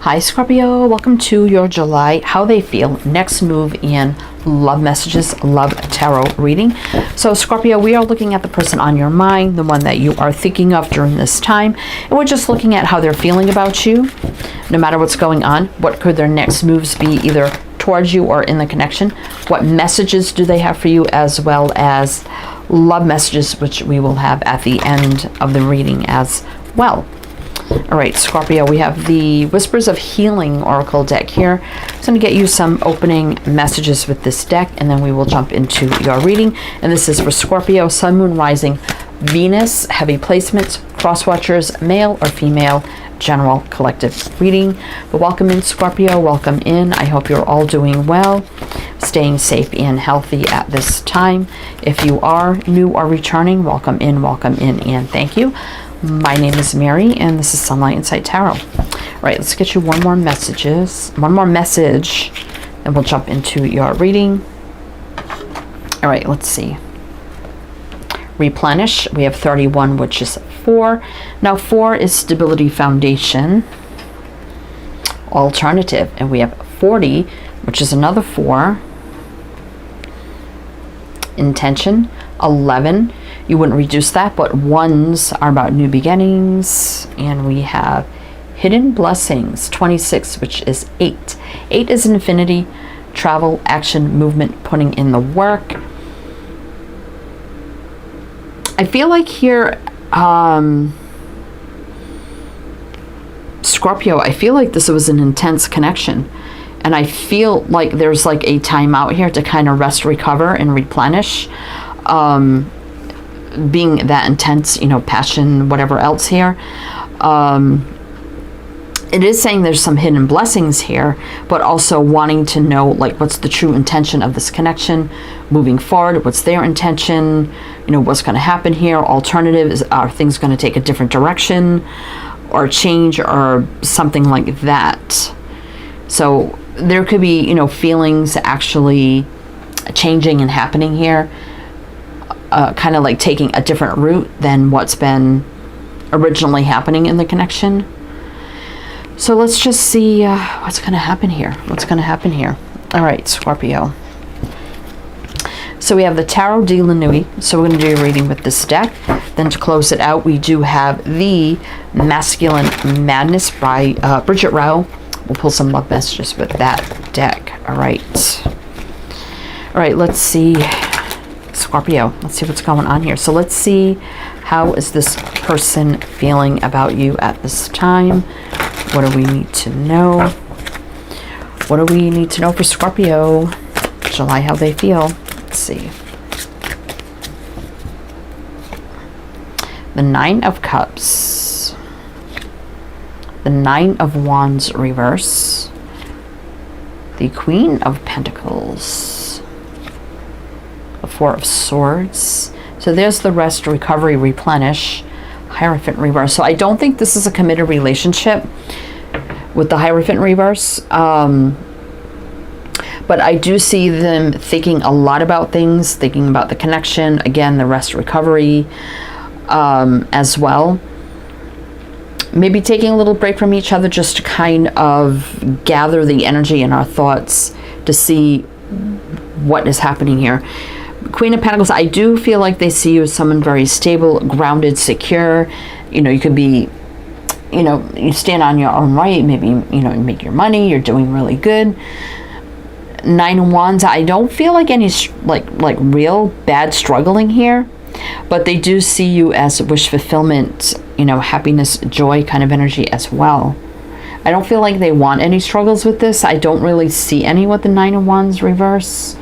Hi Scorpio, welcome to your July How They Feel Next Move in Love Messages, Love Tarot reading. So Scorpio, we are looking at the person on your mind, the one that you are thinking of during this time, and we're just looking at how they're feeling about you, no matter what's going on. What could their next moves be, either towards you or in the connection? What messages do they have for you, as well as love messages, which we will have at the end of the reading as well. All right, Scorpio, we have the Whispers of Healing Oracle deck here. I'm going to get you some opening messages with this deck, and then we will jump into your reading. And this is for Scorpio, Sun, Moon, Rising, Venus, heavy placements, cross watchers, male or female, general collective reading. But welcome in, Scorpio. Welcome in. I hope you're all doing well, staying safe and healthy at this time. If you are new or returning, welcome in, and thank you. My name is Mary, and this is Sunlight Insight Tarot. All right, let's get you one more message, and we'll jump into your reading. All right, let's see. Replenish. We have 31, which is 4. Now, 4 is stability, foundation, alternative, and we have 40, which is another 4. Intention. 11. You wouldn't reduce that, but 1s are about new beginnings. And we have hidden blessings, 26, which is 8. 8 is infinity, travel, action, movement, putting in the work. I feel like here, Scorpio, I feel like this was an intense connection. And I feel like there's like a timeout here to kind of rest, recover, and replenish. Being that intense, passion, whatever else here. It is saying there's some hidden blessings here, but also wanting to know, like, what's the true intention of this connection moving forward? What's their intention? What's going to happen here? Alternative, are things going to take a different direction or change or something like that? So there could be, feelings actually changing and happening here. Kind of like taking a different route than what's been originally happening in the connection. So let's just see what's going to happen here. All right, Scorpio. So we have the Tarot de la Nuit. So we're going to do a reading with this deck. Then to close it out, we do have the Masculine Madness by Bridget Rao. We'll pull some love messages with that deck. All right, let's see. Scorpio, let's see what's going on here. So let's see, how is this person feeling about you at this time? What do we need to know? What do we need to know for Scorpio? July, how they feel. Let's see. The 9 of Cups. The 9 of Wands reverse. The Queen of Pentacles. The 4 of Swords. So there's the rest, recovery, replenish, Hierophant reverse. So I don't think this is a committed relationship with the Hierophant reverse. But I do see them thinking a lot about things, thinking about the connection. Again, the rest, recovery as well. Maybe taking a little break from each other just to kind of gather the energy in our thoughts to see what is happening here. Queen of Pentacles, I do feel like they see you as someone very stable, grounded, secure. You could be, you stand on your own right, maybe, you make your money, you're doing really good. 9 of Wands, I don't feel like any, like real bad struggling here, but they do see you as wish fulfillment, happiness, joy kind of energy as well. I don't feel like they want any struggles with this. I don't really see any with the 9 of Wands reverse.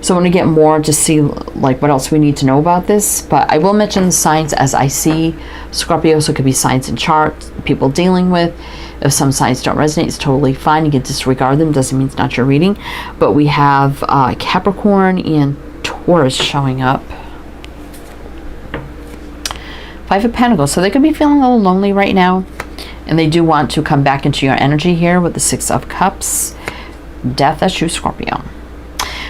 So I want to get more to see like what else we need to know about this. But I will mention the signs as I see Scorpio. So it could be signs and charts, people dealing with. If some signs don't resonate, it's totally fine. You can disregard them. Doesn't mean it's not your reading. But we have Capricorn and Taurus showing up. 5 of Pentacles. So they could be feeling a little lonely right now. And they do want to come back into your energy here with the 6 of Cups. Death, that's you, Scorpio.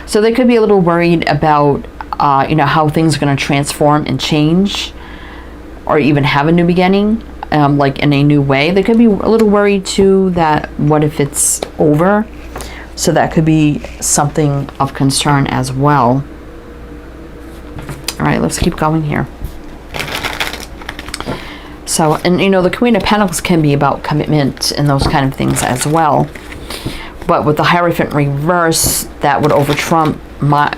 So they could be a little worried about, how things are going to transform and change, or even have a new beginning. like in a new way. They could be a little worried too that what if it's over? So that could be something of concern as well. All right, let's keep going here. So, and you know, the Queen of Pentacles can be about commitment and those kind of things as well. But with the Hierophant reverse, that would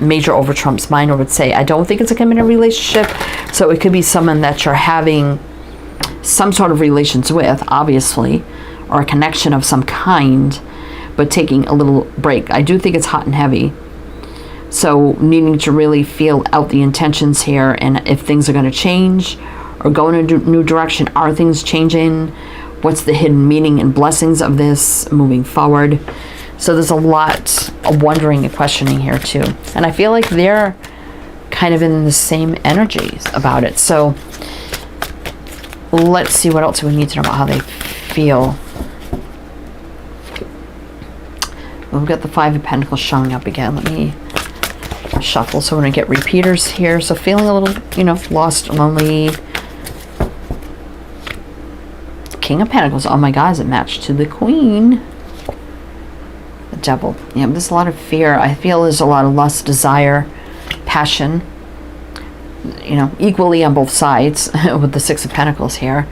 major over trumps minor, would say, I don't think it's a committed relationship. So it could be someone that you're having some sort of relations with, obviously, or a connection of some kind, but taking a little break. I do think it's hot and heavy. So needing to really feel out the intentions here, and if things are going to change or go in a new direction. Are things changing? What's the hidden meaning and blessings of this moving forward? So there's a lot of wondering and questioning here too. And I feel like they're kind of in the same energies about it. So let's see what else we need to know about how they feel. We've got the Five of Pentacles showing up again. Let me shuffle so we're going to get repeaters here. So feeling a little, you know, lost, lonely. King of Pentacles. Oh my God, is it matched to the Queen? The Devil. Yeah, there's a lot of fear. I feel there's a lot of lust, desire, passion. You know, equally on both sides with the Six of Pentacles here.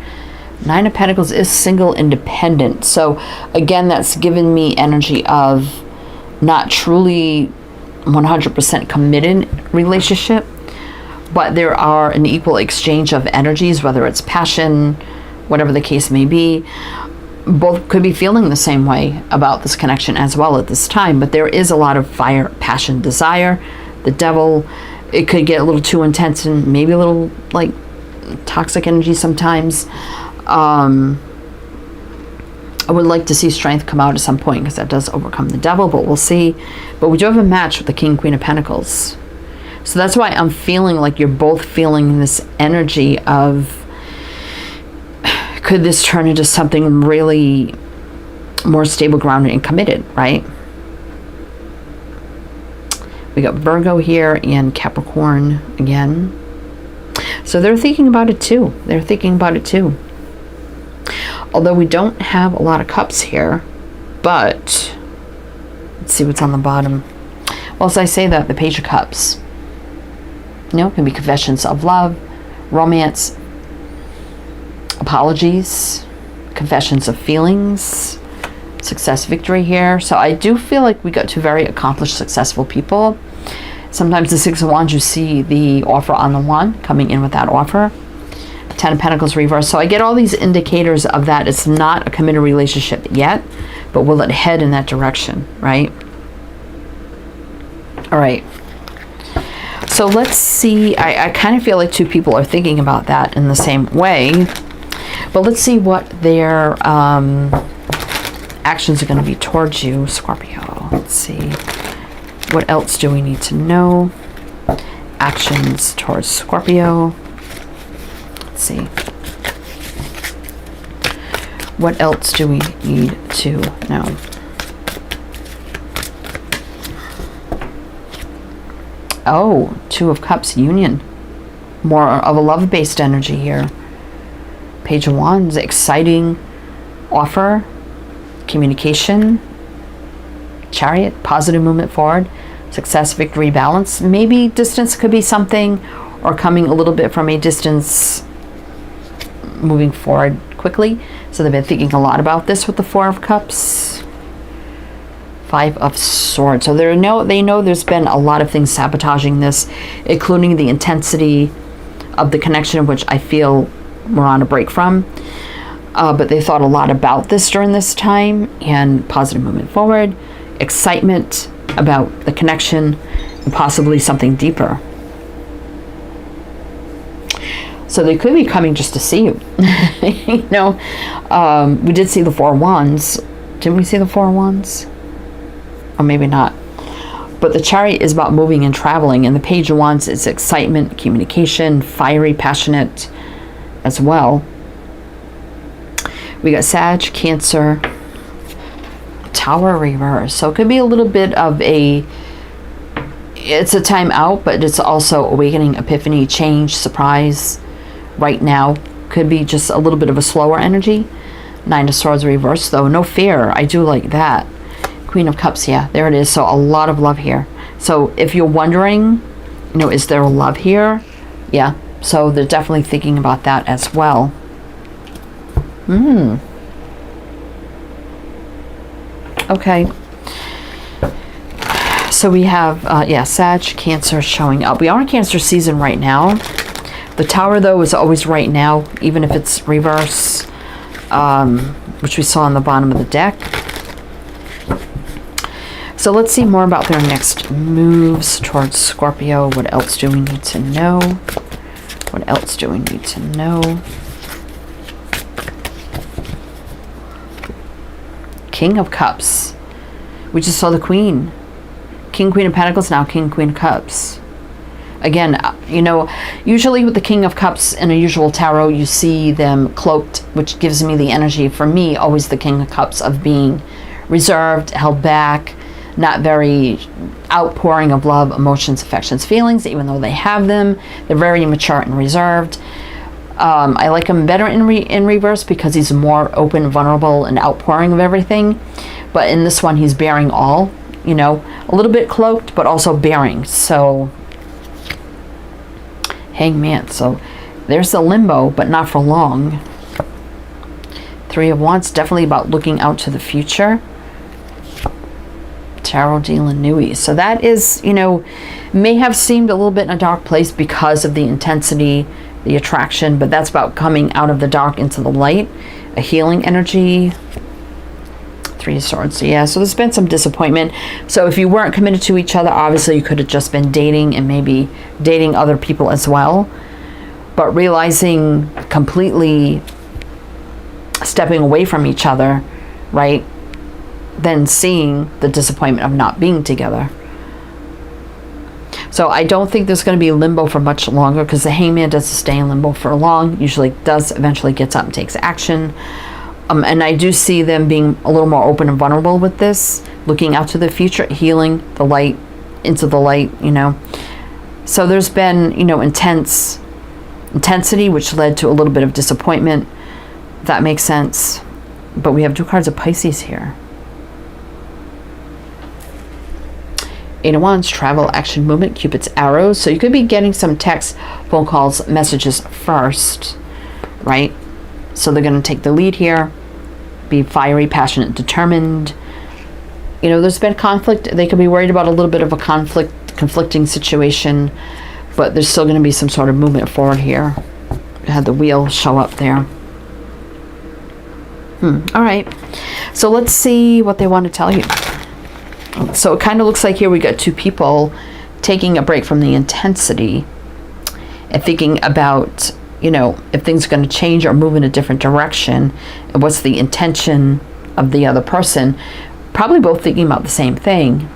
Nine of Pentacles is single, independent. So again, that's given me energy of not truly 100% committed relationship, but there are an equal exchange of energies, whether it's passion, whatever the case may be. Both could be feeling the same way about this connection as well at this time, but there is a lot of fire, passion, desire. The Devil, it could get a little too intense and maybe a little like toxic energy sometimes. I would like to see strength come out at some point because that does overcome the Devil, but we'll see. But we do have a match with the King, Queen of Pentacles. So that's why I'm feeling like you're both feeling this energy of, could this turn into something really more stable, grounded, and committed, right? We got Virgo here and Capricorn again. So they're thinking about it too. They're thinking about it too. Although we don't have a lot of cups here, but let's see what's on the bottom. Well, as I say that, the Page of Cups, you know, can be confessions of love, romance, apologies, confessions of feelings, success, victory here. So I do feel like we got two very accomplished, successful people. Sometimes the Six of Wands, you see the offer on the wand coming in with that offer. Ten of Pentacles reverse. So I get all these indicators of that. It's not a committed relationship yet, but will it head in that direction, right? All right. So let's see. I kind of feel like two people are thinking about that in the same way. But let's see what their actions are going to be towards you, Scorpio. Let's see. What else do we need to know? Actions towards Scorpio. Let's see. What else do we need to know? Oh, Two of Cups, union. More of a love-based energy here. Page of Wands, exciting offer, communication, Chariot, positive movement forward, success, victory, balance. Maybe distance could be something, or coming a little bit from a distance, moving forward quickly. So they've been thinking a lot about this with the Four of Cups. Five of Swords. So they know there's been a lot of things sabotaging this, including the intensity of the connection, which I feel we're on a break from. But they thought a lot about this during this time, and positive movement forward, excitement about the connection, and possibly something deeper. So they could be coming just to see you. You know, we did see the Four of Wands. Didn't we see the Four of Wands? Or maybe not. But the Chariot is about moving and traveling, and the Page of Wands is excitement, communication, fiery, passionate as well. We got Sag, Cancer, Tower reverse. So it could be a little bit of it's a time out, but it's also awakening, epiphany, change, surprise right now. Could be just a little bit of a slower energy. Nine of Swords reversed, though. No fear. I do like that. Queen of Cups, yeah, there it is. So a lot of love here. So if you're wondering, you know, is there love here? Yeah. So they're definitely thinking about that as well. Okay. So we have, yeah, Sag, Cancer showing up. We are in Cancer season right now. The Tower, though, is always right now, even if it's reverse, which we saw on the bottom of the deck. So let's see more about their next moves towards Scorpio. What else do we need to know? What else do we need to know? King of Cups. We just saw the Queen. King, Queen of Pentacles, now King, Queen of Cups. Again, you know, usually with the King of Cups in a usual tarot, you see them cloaked, which gives me the energy, for me, always the King of Cups, of being reserved, held back, not very outpouring of love, emotions, affections, feelings, even though they have them. They're very mature and reserved. I like him better in reverse because he's more open, vulnerable, and outpouring of everything. But in this one, he's bearing all, you know, a little bit cloaked, but also bearing. So, Hangman. So, there's the limbo, but not for long. Three of Wands, definitely about looking out to the future. Tarot de la Nuit. So that is, you know, may have seemed a little bit in a dark place because of the intensity, the attraction, but that's about coming out of the dark into the light, a healing energy. Three of Swords. Yeah, so there's been some disappointment. So if you weren't committed to each other, obviously you could have just been dating and maybe dating other people as well. But realizing, completely stepping away from each other, right? Then seeing the disappointment of not being together. So I don't think there's going to be limbo for much longer, because the Hangman doesn't stay in limbo for long. Usually does, eventually gets up and takes action. And I do see them being a little more open and vulnerable with this, looking out to the future, healing the light, into the light, you know. So there's been, you know, intensity, which led to a little bit of disappointment. If that makes sense. But we have two cards of Pisces here. Eight of Wands, travel, action, movement, Cupid's arrows. So you could be getting some texts, phone calls, messages first, right? So they're going to take the lead here, be fiery, passionate, determined. You know, there's been conflict. They could be worried about a little bit of a conflicting situation, but there's still going to be some sort of movement forward here. Had the wheel show up there. All right. So let's see what they want to tell you. So it kind of looks like here we got two people taking a break from the intensity and thinking about, you know, if things are going to change or move in a different direction, and what's the intention of the other person. Probably both thinking about the same thing.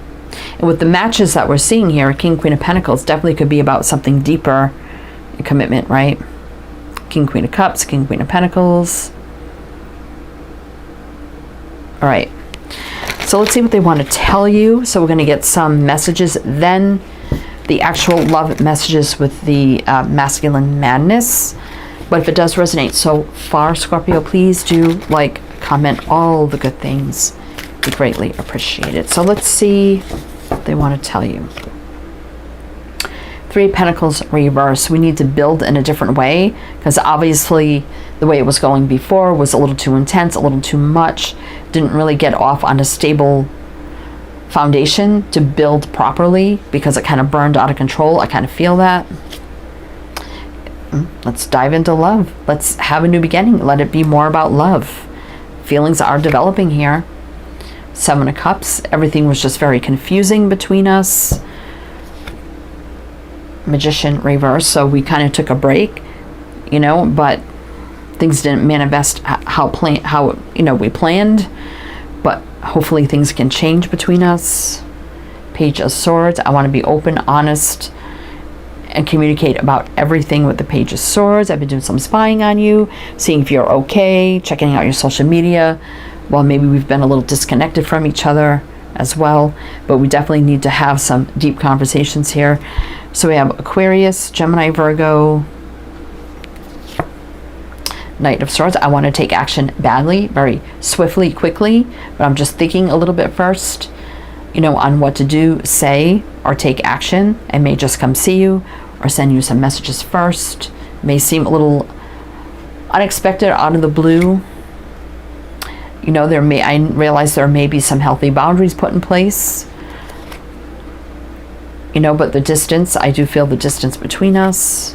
And with the matches that we're seeing here, King, Queen of Pentacles definitely could be about something deeper in commitment, right? King, Queen of Cups, King, Queen of Pentacles. All right. So let's see what they want to tell you. So we're going to get some messages, then the actual love messages with the masculine madness. But if it does resonate so far, Scorpio, please do like, comment, all the good things. We greatly appreciate it. So let's see what they want to tell you. Three of Pentacles reverse. We need to build in a different way, because obviously the way it was going before was a little too intense, a little too much. Didn't really get off on a stable foundation to build properly, because it kind of burned out of control. I kind of feel that. Let's dive into love. Let's have a new beginning. Let it be more about love. Feelings are developing here. Seven of Cups. Everything was just very confusing between us. Magician reverse. So we kind of took a break, you know, but things didn't manifest how you know, we planned. But hopefully things can change between us. Page of Swords. I want to be open, honest, and communicate about everything with the Page of Swords. I've been doing some spying on you, seeing if you're okay, checking out your social media. Well, maybe we've been a little disconnected from each other as well, but we definitely need to have some deep conversations here. So we have Aquarius, Gemini, Virgo, Knight of Swords. I want to take action badly, very swiftly, quickly, but I'm just thinking a little bit first, you know, on what to do, say, or take action. I may just come see you or send you some messages first. It may seem a little unexpected, out of the blue. You know, I realize there may be some healthy boundaries put in place. You know, but the distance, I do feel the distance between us.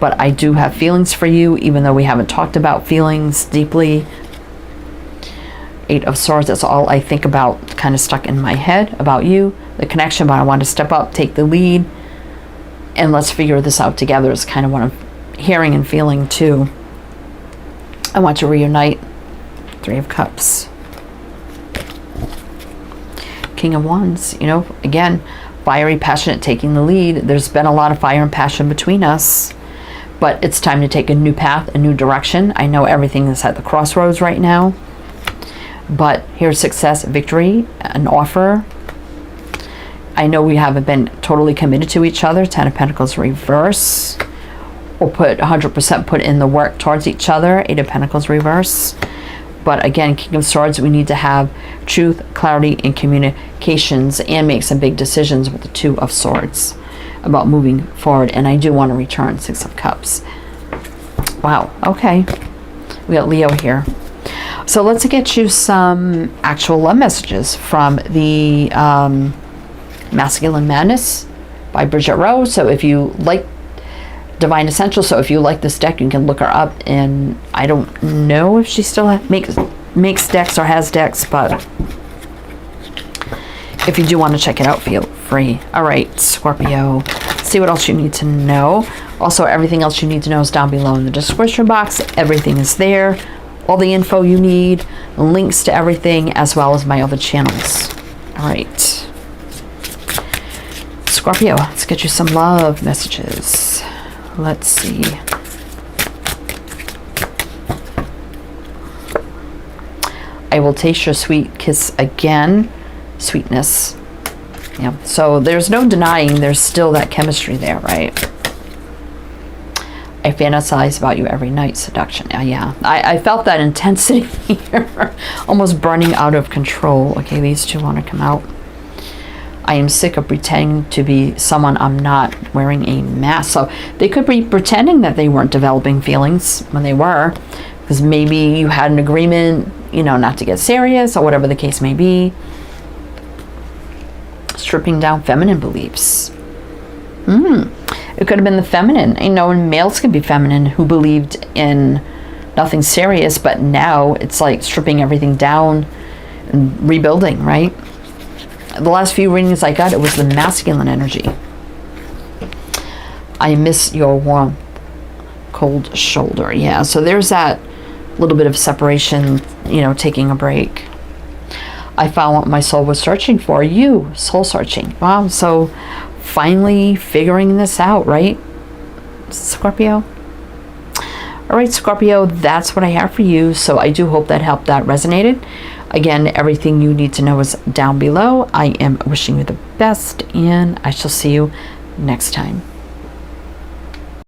But I do have feelings for you, even though we haven't talked about feelings deeply. 8 of Swords, that's all I think about, kind of stuck in my head about you, the connection, but I want to step up, take the lead, and let's figure this out together is kind of what I'm hearing and feeling too. I want to reunite. 3 of Cups. King of Wands, you know, again, fiery, passionate, taking the lead. There's been a lot of fire and passion between us. But it's time to take a new path, a new direction. I know everything is at the crossroads right now. But here's success, victory, an offer. I know we haven't been totally committed to each other. 10 of Pentacles reverse. Or 100% put in the work towards each other. 8 of Pentacles reverse. But again, King of Swords, we need to have truth, clarity, and communications and make some big decisions with the 2 of Swords about moving forward. And I do want to return. 6 of Cups. Wow. Okay. We got Leo here. So let's get you some actual love messages from the Masculine Madness by Bridget Rowe. So if you like Divine Essential, so if you like this deck, you can look her up. And I don't know if she still makes decks or has decks, but if you do want to check it out, feel free. All right, Scorpio, see what else you need to know. Also, everything else you need to know is down below in the description box. Everything is there. All the info you need, links to everything, as well as my other channels. All right. Scorpio, let's get you some love messages. Let's see. I will taste your sweet kiss again. Sweetness. Yeah. So there's no denying there's still that chemistry there, right? I fantasize about you every night. Seduction. Yeah. I felt that intensity here. Almost burning out of control. Okay, these two want to come out. I am sick of pretending to be someone I'm not, wearing a mask. So they could be pretending that they weren't developing feelings when they were. Because maybe you had an agreement, you know, not to get serious or whatever the case may be. Stripping down feminine beliefs. It could have been the feminine. You know, and males can be feminine who believed in nothing serious, but now it's like stripping everything down and rebuilding, right? The last few readings I got, it was the masculine energy. I miss your warm, cold shoulder. Yeah, so there's that little bit of separation, you know, taking a break. I found what my soul was searching for. You, soul searching. Wow, so finally figuring this out, right, Scorpio? All right, Scorpio, that's what I have for you. So I do hope that helped, that resonated. Again, everything you need to know is down below. I am wishing you the best, and I shall see you next time.